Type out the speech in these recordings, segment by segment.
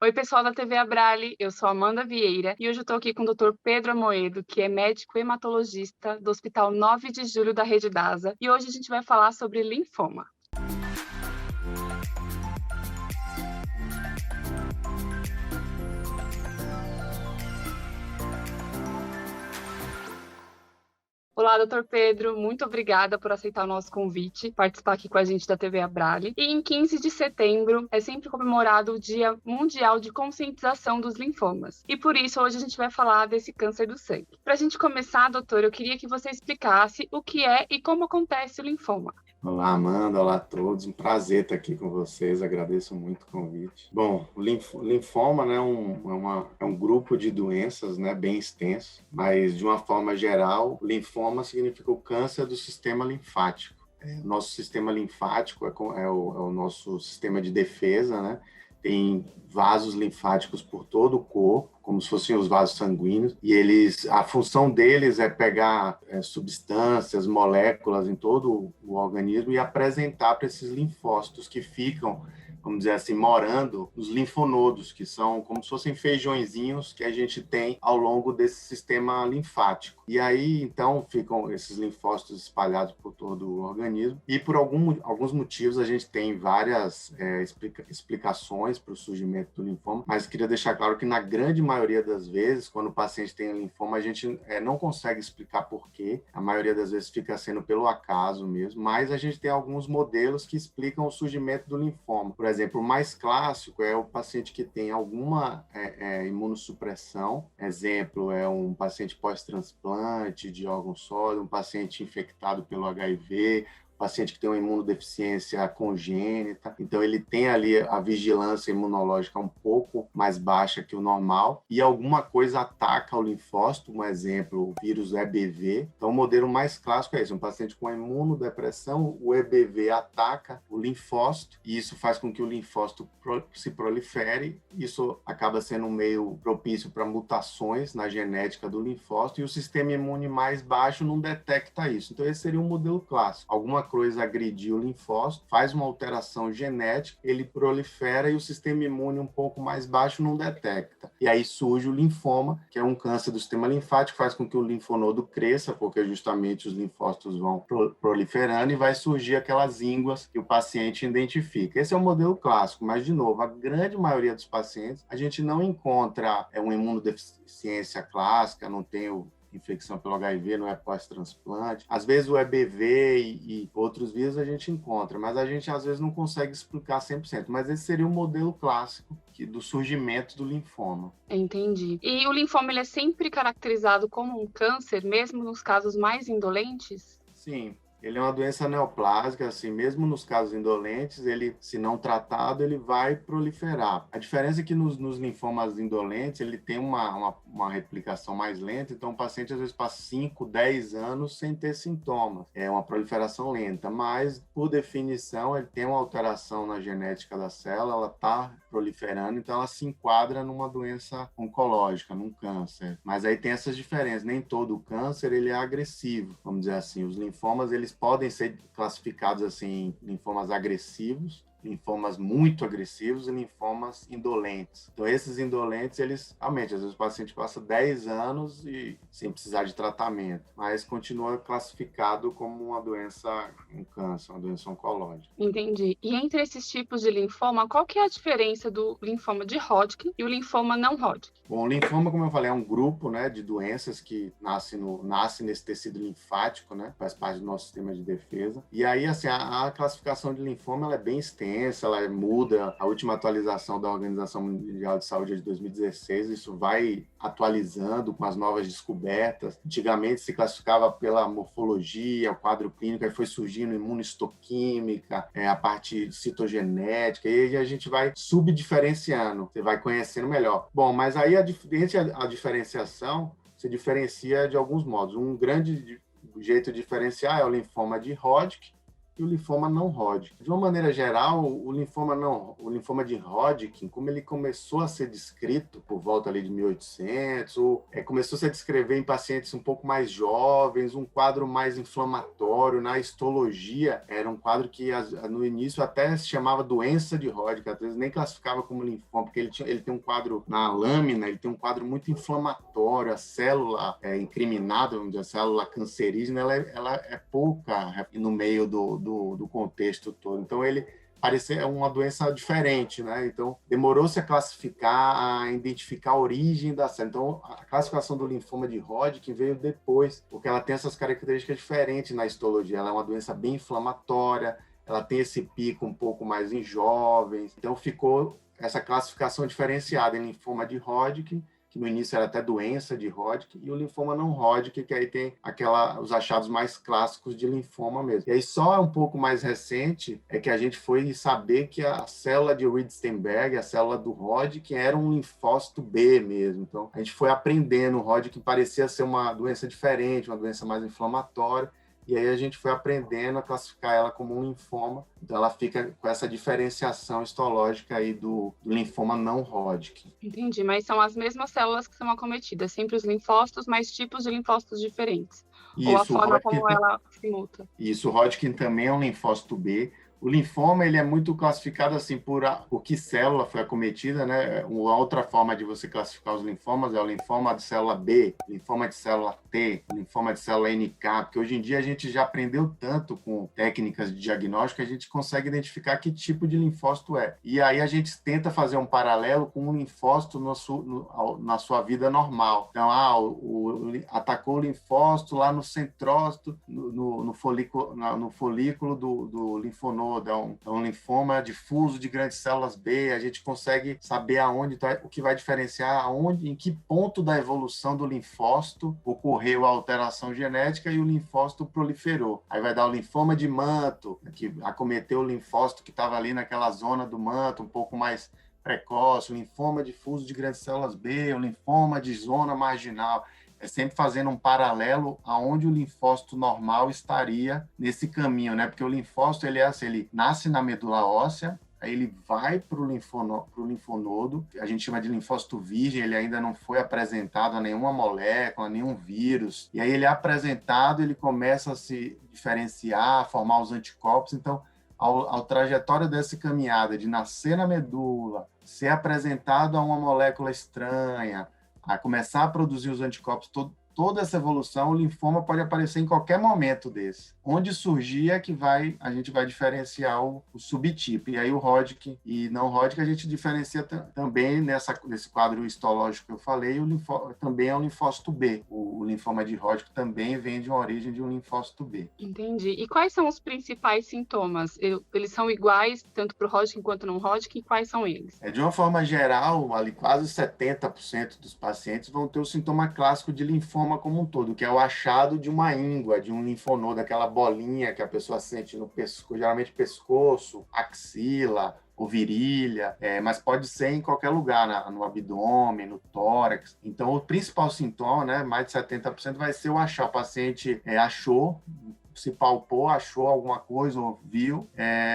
Oi, pessoal da TV Abrale, eu sou Amanda Vieira e hoje eu estou aqui com o Dr. Pedro Amoedo, que é médico hematologista do Hospital 9 de Julho da Rede DASA, e hoje a gente vai falar sobre linfoma. Olá, doutor Pedro, muito obrigada por aceitar o nosso convite, participar aqui com a gente da TV Abrale. E em 15 de setembro é sempre comemorado o Dia Mundial de Conscientização dos Linfomas. E por isso hoje a gente vai falar desse câncer do sangue. Para a gente começar, doutor, eu queria que você explicasse o que é e como acontece o linfoma. Olá, Amanda. Olá a todos. Um prazer estar aqui com vocês. Agradeço muito o convite. Bom, o linfoma, né, é um grupo de doenças, né, bem extenso, mas de uma forma geral, linfoma significa o câncer do sistema linfático. Nosso sistema linfático é o nosso sistema de defesa, né? Tem vasos linfáticos por todo o corpo, como se fossem os vasos sanguíneos, e a função deles é pegar substâncias, moléculas em todo o organismo e apresentar para esses linfócitos que ficam, vamos dizer assim, morando nos linfonodos, que são como se fossem feijõezinhos que a gente tem ao longo desse sistema linfático. E aí, então, ficam esses linfócitos espalhados por todo o organismo, e por alguns motivos a gente tem várias explicações para o surgimento do linfoma, mas queria deixar claro que na grande maioria das vezes, quando o paciente tem linfoma, a gente não consegue explicar por quê, a maioria das vezes fica sendo pelo acaso mesmo, mas a gente tem alguns modelos que explicam o surgimento do linfoma. Por exemplo, o mais clássico é o paciente que tem alguma imunossupressão, exemplo, é um paciente pós-transplante de órgão sólido, um paciente infectado pelo HIV, paciente que tem uma imunodeficiência congênita, então ele tem ali a vigilância imunológica um pouco mais baixa que o normal e alguma coisa ataca o linfócito, um exemplo, o vírus EBV. Então o modelo mais clássico é esse, um paciente com imunodepressão, o EBV ataca o linfócito e isso faz com que o linfócito se prolifere, isso acaba sendo um meio propício para mutações na genética do linfócito e o sistema imune mais baixo não detecta isso. Então esse seria um modelo clássico. Alguma coisa agrediu o linfócito, faz uma alteração genética, ele prolifera e o sistema imune um pouco mais baixo não detecta. E aí surge o linfoma, que é um câncer do sistema linfático, faz com que o linfonodo cresça, porque justamente os linfócitos vão proliferando e vai surgir aquelas ínguas que o paciente identifica. Esse é o modelo clássico, mas, de novo, a grande maioria dos pacientes, a gente não encontra uma imunodeficiência clássica, não tem infecção pelo HIV, não é pós-transplante. Às vezes o EBV e outros vírus a gente encontra, mas a gente às vezes não consegue explicar 100%. Mas esse seria o modelo clássico do surgimento do linfoma. Entendi. E o linfoma ele é sempre caracterizado como um câncer, mesmo nos casos mais indolentes? Sim. Ele é uma doença neoplásica, assim, mesmo nos casos indolentes, ele, se não tratado, ele vai proliferar. A diferença é que nos linfomas indolentes, ele tem uma replicação mais lenta, então o paciente às vezes passa 5, 10 anos sem ter sintomas. É uma proliferação lenta, mas, por definição, ele tem uma alteração na genética da célula, ela está proliferando, então ela se enquadra numa doença oncológica, num câncer. Mas aí tem essas diferenças, nem todo câncer ele é agressivo, vamos dizer assim. Os linfomas, eles podem ser classificados assim, linfomas agressivos, linfomas muito agressivos e linfomas indolentes. Então, esses indolentes, eles realmente, às vezes o paciente passa 10 anos e sem precisar de tratamento, mas continua classificado como uma doença, um câncer, uma doença oncológica. Entendi. E entre esses tipos de linfoma, qual que é a diferença do linfoma de Hodgkin e o linfoma não Hodgkin? Bom, o linfoma, como eu falei, é um grupo, né, de doenças que nasce nesse tecido linfático, né, faz parte do nosso sistema de defesa. E aí, assim, a classificação de linfoma ela é bem extensa, ela muda. A última atualização da Organização Mundial de Saúde é de 2016, isso vai atualizando com as novas descobertas. Antigamente se classificava pela morfologia, o quadro clínico, aí foi surgindo imunohistoquímica, a parte citogenética, e a gente vai subdiferenciando, você vai conhecendo melhor. Bom, mas aí a diferenciação se diferencia de alguns modos. Um grande jeito de diferenciar é o linfoma de Hodgkin e o linfoma não Hodgkin. De uma maneira geral, o linfoma de Hodgkin, como ele começou a ser descrito por volta ali de 1800, começou a se descrever em pacientes um pouco mais jovens, um quadro mais inflamatório. Na histologia, era um quadro que no início até se chamava doença de Hodgkin, às vezes nem classificava como linfoma, porque ele tem um quadro na lâmina, ele tem um quadro muito inflamatório, a célula incriminada, onde a célula cancerígena, ela é pouca no meio do contexto todo. Então, ele parece uma doença diferente, né? Então, demorou-se a classificar, a identificar a origem da célula. Então, a classificação do linfoma de Hodgkin veio depois, porque ela tem essas características diferentes na histologia. Ela é uma doença bem inflamatória, ela tem esse pico um pouco mais em jovens. Então, ficou essa classificação diferenciada em linfoma de Hodgkin, que no início era até doença de Hodgkin, e o linfoma não Hodgkin, que aí tem os achados mais clássicos de linfoma mesmo. E aí só um pouco mais recente é que a gente foi saber que a célula de Riedstenberg, a célula do Hodgkin, era um linfócito B mesmo. Então, a gente foi aprendendo, o Hodgkin parecia ser uma doença diferente, uma doença mais inflamatória, e aí a gente foi aprendendo a classificar ela como um linfoma. Então, ela fica com essa diferenciação histológica aí do linfoma não Hodgkin. Entendi, mas são as mesmas células que são acometidas, sempre os linfócitos, mas tipos de linfócitos diferentes. Isso, ou a forma como ela se muta. Isso, o Hodgkin também é um linfócito B. O linfoma, ele é muito classificado assim por que célula foi acometida, né? Uma outra forma de você classificar os linfomas é o linfoma de célula B, linfoma de célula T, linfoma de célula NK, porque hoje em dia a gente já aprendeu tanto com técnicas de diagnóstico que a gente consegue identificar que tipo de linfócito é. E aí a gente tenta fazer um paralelo com um linfócito na sua vida normal. Então, atacou o linfócito lá no centrócito, no folículo do linfonodo. É um linfoma difuso de grandes células B. A gente consegue saber o que vai diferenciar em que ponto da evolução do linfócito ocorreu a alteração genética e o linfócito proliferou. Aí vai dar o linfoma de manto, que acometeu o linfócito que estava ali naquela zona do manto, um pouco mais precoce, o linfoma difuso de grandes células B, o linfoma de zona marginal. É sempre fazendo um paralelo aonde o linfócito normal estaria nesse caminho, né? Porque o linfócito, ele nasce na medula óssea, aí ele vai para o linfonodo, a gente chama de linfócito virgem, ele ainda não foi apresentado a nenhuma molécula, a nenhum vírus, e aí ele é apresentado, ele começa a se diferenciar, a formar os anticorpos. Então, a trajetória dessa caminhada de nascer na medula, ser apresentado a uma molécula estranha, a começar a produzir os anticorpos, toda essa evolução, o linfoma pode aparecer em qualquer momento desse. Onde surgir é que a gente vai diferenciar o subtipo. E aí o Hodgkin e não Hodgkin a gente diferencia também nesse quadro histológico que eu falei, também é um linfócito B. O linfoma de Hodgkin também vem de uma origem de um linfócito B. Entendi. E quais são os principais sintomas? Eles são iguais tanto para o Hodgkin quanto não Hodgkin? Quais são eles? De uma forma geral, ali quase 70% dos pacientes vão ter o sintoma clássico de linfoma como um todo, que é o achado de uma íngua, de um linfonodo, aquela bolinha que a pessoa sente no pescoço, geralmente pescoço, axila ou virilha, mas pode ser em qualquer lugar, no abdômen, no tórax. Então, o principal sintoma, né, mais de 70%, vai ser o achar. O paciente achou, se palpou, achou alguma coisa, ou viu,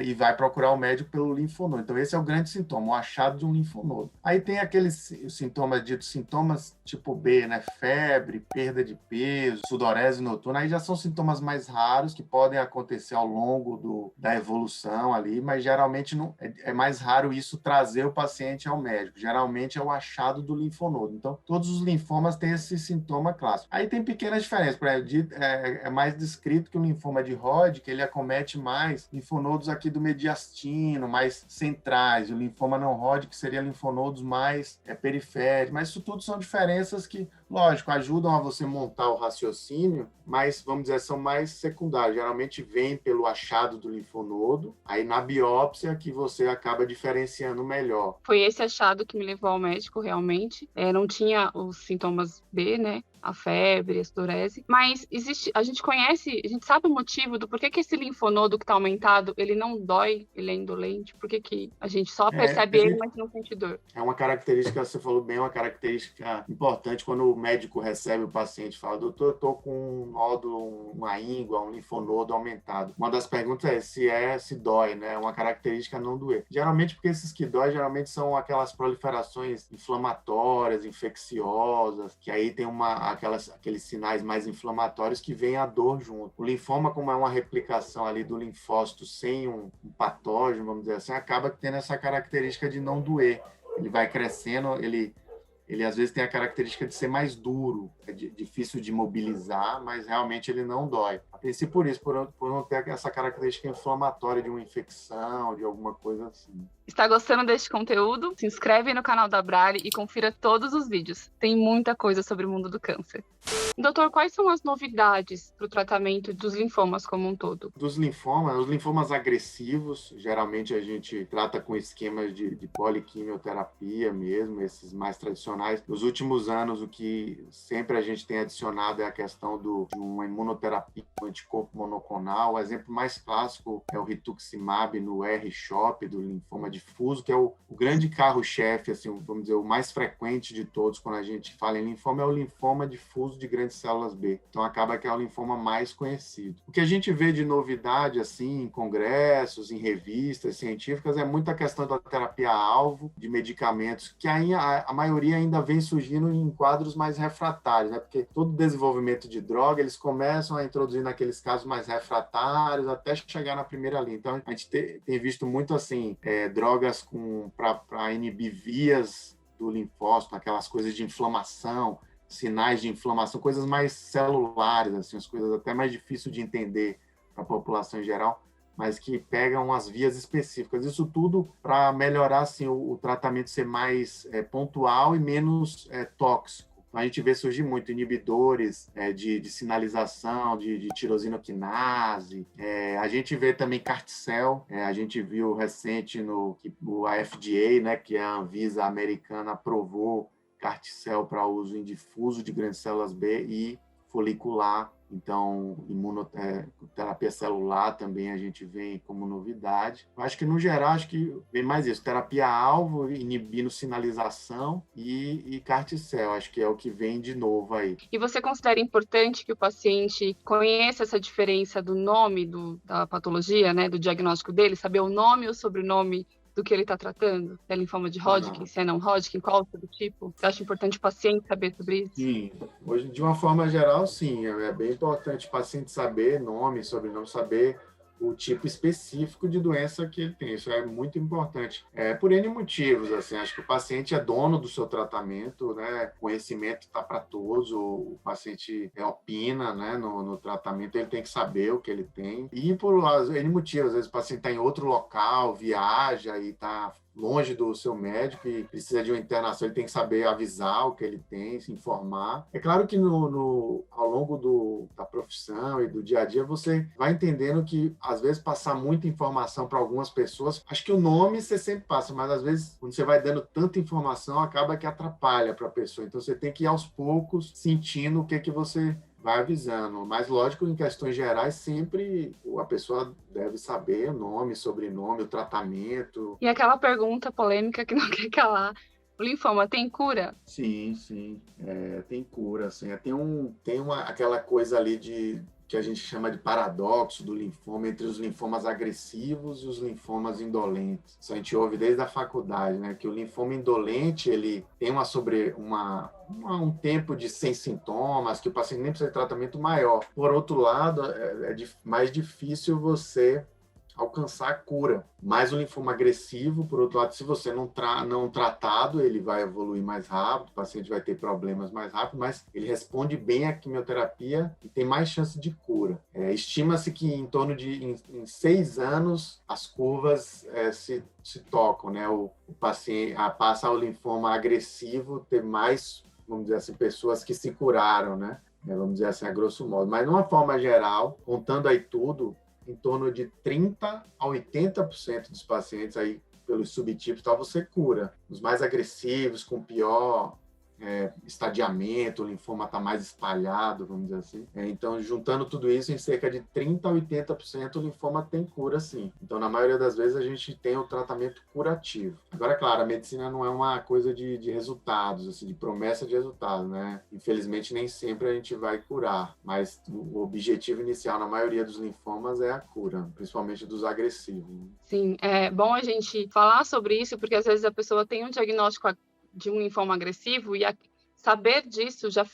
e vai procurar o médico pelo linfonodo. Então, esse é o grande sintoma, o achado de um linfonodo. Aí tem aqueles sintomas tipo B, né? Febre, perda de peso, sudorese noturna. Aí já são sintomas mais raros, que podem acontecer ao longo da evolução ali, mas geralmente é mais raro isso trazer o paciente ao médico. Geralmente é o achado do linfonodo. Então, todos os linfomas têm esse sintoma clássico. Aí tem pequenas diferenças. Por exemplo, é mais descrito que o linfoma de Hodgkin, ele acomete mais linfonodos aqui do mediastino, mais centrais. O linfoma não Hodgkin seria linfonodos mais periféricos. Mas isso tudo são diferenças que, lógico, ajudam a você montar o raciocínio, mas, vamos dizer, são mais secundários. Geralmente vem pelo achado do linfonodo, aí na biópsia que você acaba diferenciando melhor. Foi esse achado que me levou ao médico, realmente. Não tinha os sintomas B, né? a febre, a sudorese, mas a gente sabe o motivo do porquê que esse linfonodo que está aumentado, ele não dói, ele é indolente, por que a gente só percebe ele, mas não sente dor? É uma característica, você falou bem, uma característica importante quando o médico recebe o paciente e fala, doutor, eu estou com um nódulo, uma íngua, um linfonodo aumentado. Uma das perguntas é se dói, né? É uma característica não doer. Geralmente, porque esses que dói, geralmente são aquelas proliferações inflamatórias, infecciosas, que aí tem aqueles sinais mais inflamatórios que vem a dor junto. O linfoma, como é uma replicação ali do linfócito sem um patógeno, vamos dizer assim, acaba tendo essa característica de não doer. Ele vai crescendo, ele às vezes tem a característica de ser mais duro, é difícil de mobilizar, mas realmente ele não dói. A princípio por isso, por não ter essa característica inflamatória de uma infecção, de alguma coisa assim. Está gostando deste conteúdo? Se inscreve no canal da Abrale e confira todos os vídeos. Tem muita coisa sobre o mundo do câncer. Doutor, quais são as novidades para o tratamento dos linfomas como um todo? Dos linfomas, os linfomas agressivos, geralmente a gente trata com esquemas de poliquimioterapia mesmo, esses mais tradicionais. Nos últimos anos, o que sempre a gente tem adicionado é a questão de uma imunoterapia, um anticorpo monoclonal. O exemplo mais clássico é o rituximab no R-CHOP, do linfoma difuso, que é o grande carro-chefe, assim, vamos dizer, o mais frequente de todos quando a gente fala em linfoma, é o linfoma difuso de grandes células B. Então, acaba que é o linfoma mais conhecido. O que a gente vê de novidade, assim, em congressos, em revistas científicas, é muita questão da terapia-alvo, de medicamentos, que a maioria ainda vem surgindo em quadros mais refratários, né? Porque todo desenvolvimento de droga, eles começam a introduzir naqueles casos mais refratários, até chegar na primeira linha. Então, a gente tem visto muito, assim, drogas para inibir vias do linfócito, aquelas coisas de inflamação, sinais de inflamação, coisas mais celulares, assim, as coisas até mais difíceis de entender para a população em geral, mas que pegam as vias específicas. Isso tudo para melhorar assim, o tratamento ser mais pontual e menos tóxico. Então, a gente vê surgir muito inibidores de sinalização, de tirosina-quinase. A gente vê também CAR-T-cell. A gente viu recente que a FDA, né, que é a Anvisa americana, aprovou CAR-T-cell para uso em difuso de grandes células B e folicular. Então, imunoterapia celular também a gente vê como novidade. Eu acho que, no geral, vem mais isso. Terapia-alvo, inibindo sinalização e CAR-T-cell. Acho que é o que vem de novo aí. E você considera importante que o paciente conheça essa diferença do nome da patologia, né, do diagnóstico dele, saber o nome e o sobrenome do que ele está tratando? É linfoma de Hodgkin, se é não Hodgkin, qual o subtipo? Eu acho importante o paciente saber sobre isso? Sim, hoje, de uma forma geral, sim. É bem importante o paciente saber nome, sobrenome, saber o tipo específico de doença que ele tem. Isso é muito importante. Por N motivos, assim, acho que o paciente é dono do seu tratamento, né? O conhecimento está para todos, o paciente opina, né, no tratamento, ele tem que saber o que ele tem. E por N motivos, às vezes o paciente está em outro local, viaja e está longe do seu médico e precisa de uma internação, ele tem que saber avisar o que ele tem, se informar. É claro que ao longo da profissão e do dia a dia, você vai entendendo que, às vezes, passar muita informação para algumas pessoas, acho que o nome você sempre passa, mas, às vezes, quando você vai dando tanta informação, acaba que atrapalha para a pessoa. Então, você tem que ir aos poucos sentindo o que você vai avisando. Mas, lógico, em questões gerais, sempre a pessoa deve saber o nome, sobrenome, o tratamento. E aquela pergunta polêmica que não quer calar. O linfoma tem cura? Sim, tem cura. Assim. Aquela coisa ali que a gente chama de paradoxo do linfoma, entre os linfomas agressivos e os linfomas indolentes. Isso a gente ouve desde a faculdade, né? Que o linfoma indolente, ele tem um tempo sem sintomas, que o paciente nem precisa de tratamento maior. Por outro lado, é mais difícil você alcançar a cura. Mas o linfoma agressivo, por outro lado, se você não tratado, ele vai evoluir mais rápido, o paciente vai ter problemas mais rápido, mas ele responde bem à quimioterapia e tem mais chance de cura. Estima-se que em torno de 6 anos as curvas se tocam, né? O paciente passa ao linfoma agressivo ter mais, vamos dizer assim, pessoas que se curaram, né? Vamos dizer assim, a grosso modo. Mas, de uma forma geral, contando aí tudo, em torno de 30% a 80% dos pacientes aí, pelos subtipos, você cura. Os mais agressivos, com pior estadiamento, o linfoma está mais espalhado, vamos dizer assim. Então, juntando tudo isso, em cerca de 30% a 80% o linfoma tem cura, sim. Então, na maioria das vezes, a gente tem o tratamento curativo. Agora, claro, a medicina não é uma coisa de resultados, assim, de promessa de resultado, né? Infelizmente, nem sempre a gente vai curar, mas o objetivo inicial, na maioria dos linfomas, é a cura, principalmente dos agressivos. Sim, é bom a gente falar sobre isso, porque às vezes a pessoa tem um diagnóstico de um linfoma agressivo e saber disso já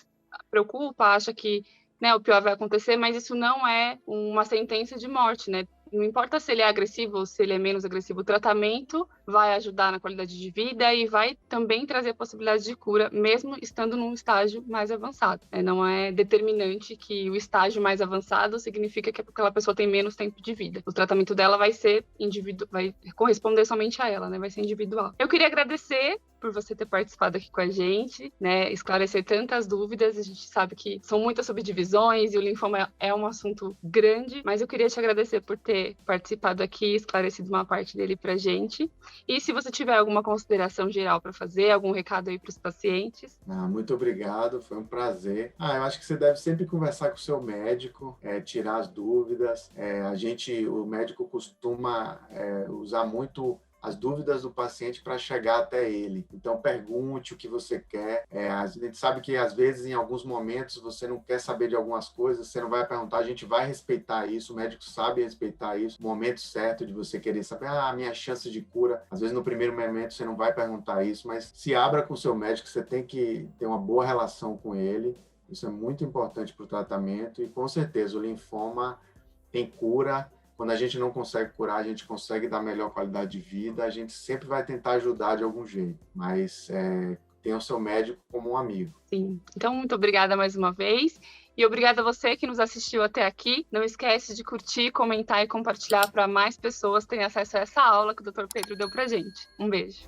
preocupa, acha que, né, o pior vai acontecer, mas isso não é uma sentença de morte, né? Não importa se ele é agressivo ou se ele é menos agressivo, o tratamento vai ajudar na qualidade de vida e vai também trazer possibilidades de cura, mesmo estando num estágio mais avançado. Não é determinante que o estágio mais avançado significa que aquela pessoa tem menos tempo de vida. O tratamento dela vai ser vai corresponder somente a ela, né? Vai ser individual. Eu queria agradecer por você ter participado aqui com a gente, né, esclarecer tantas dúvidas. A gente sabe que são muitas subdivisões e o linfoma é um assunto grande, mas eu queria te agradecer por ter participado aqui, esclarecido uma parte dele pra gente. E se você tiver alguma consideração geral para fazer, algum recado aí para os pacientes? Muito obrigado, foi um prazer. Eu acho que você deve sempre conversar com o seu médico, tirar as dúvidas. O médico costuma usar muito as dúvidas do paciente para chegar até ele. Então, pergunte o que você quer. A gente sabe que, às vezes, em alguns momentos, você não quer saber de algumas coisas, você não vai perguntar, a gente vai respeitar isso, o médico sabe respeitar isso, o momento certo de você querer saber, a minha chance de cura. Às vezes, no primeiro momento, você não vai perguntar isso, mas se abra com o seu médico, você tem que ter uma boa relação com ele. Isso é muito importante para o tratamento e, com certeza, o linfoma tem cura. Quando a gente não consegue curar, a gente consegue dar melhor qualidade de vida, a gente sempre vai tentar ajudar de algum jeito, mas tenha o seu médico como um amigo. Sim, então muito obrigada mais uma vez e obrigada a você que nos assistiu até aqui. Não esquece de curtir, comentar e compartilhar para mais pessoas terem acesso a essa aula que o Dr. Pedro deu pra gente. Um beijo.